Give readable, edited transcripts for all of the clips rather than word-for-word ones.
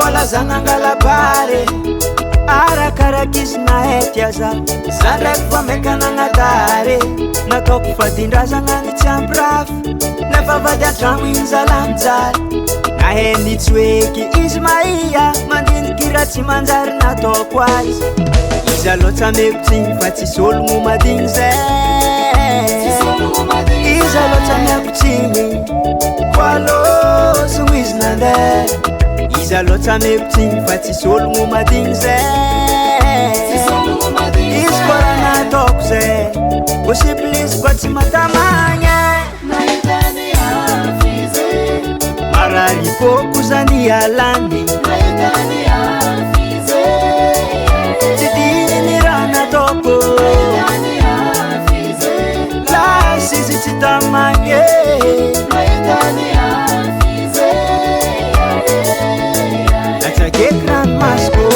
mbola zanangalabare arakarakizina etiaza zandraky famekananatare nataoko fadindrazanany tsy ambrafy nefavady antragno inzalanjary nahenitsy oeky izy maia mandinikira tsy manjary nataoko azy izy aloha meko tsy fa tsisy ologno madigny zay izy aloha meko tsigny koalôsogno izy nandeha izy aloha meko tsigny fa tsisy ologno madigny zay izy koa raha nataoko zay possible izy koa tsy matamagna marary koko zany alany tsy diny raha nataoko lasy izy tsy tamagny atsakeky ranomasoko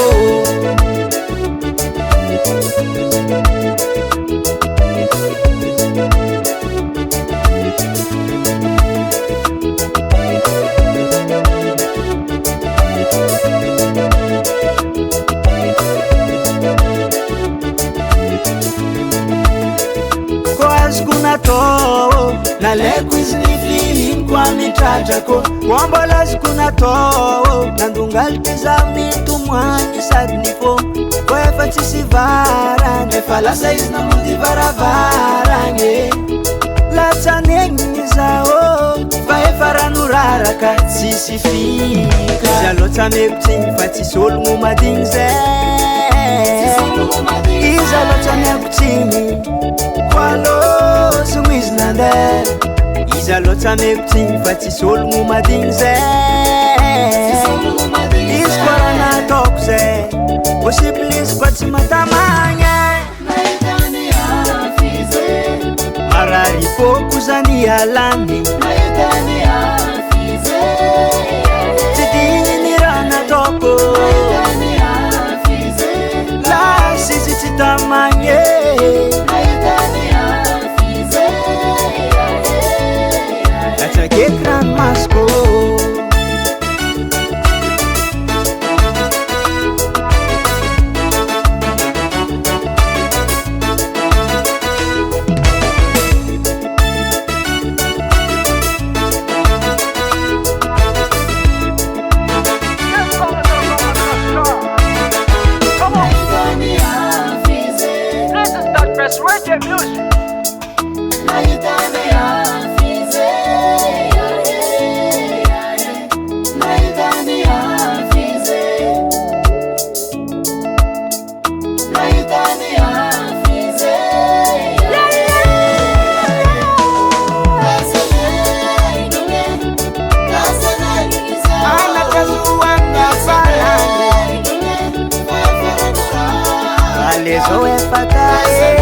naleko izy nifihiniko amitradrako koambola azoko natao nandongalika zaho nitomoagny sady nifô ko efa tsisy varany efa lasa izy namondy varavaragny latsanegniny zao fa efa ranoraraka tsisy fika izy aloha meko tsigny fa tsisy ologno madigny zay izy aloha meko tsigny koalôsogno izy nandeha izy aloha meko tsigny fa tsisy ologno madigny zay izy koa raha nataoko zay possible izy koa tsy matamagna marary koko zany alany tsy diny raha nataoko lasy izy tsy tamagny atsakeky ranomasoko Zo é fatal.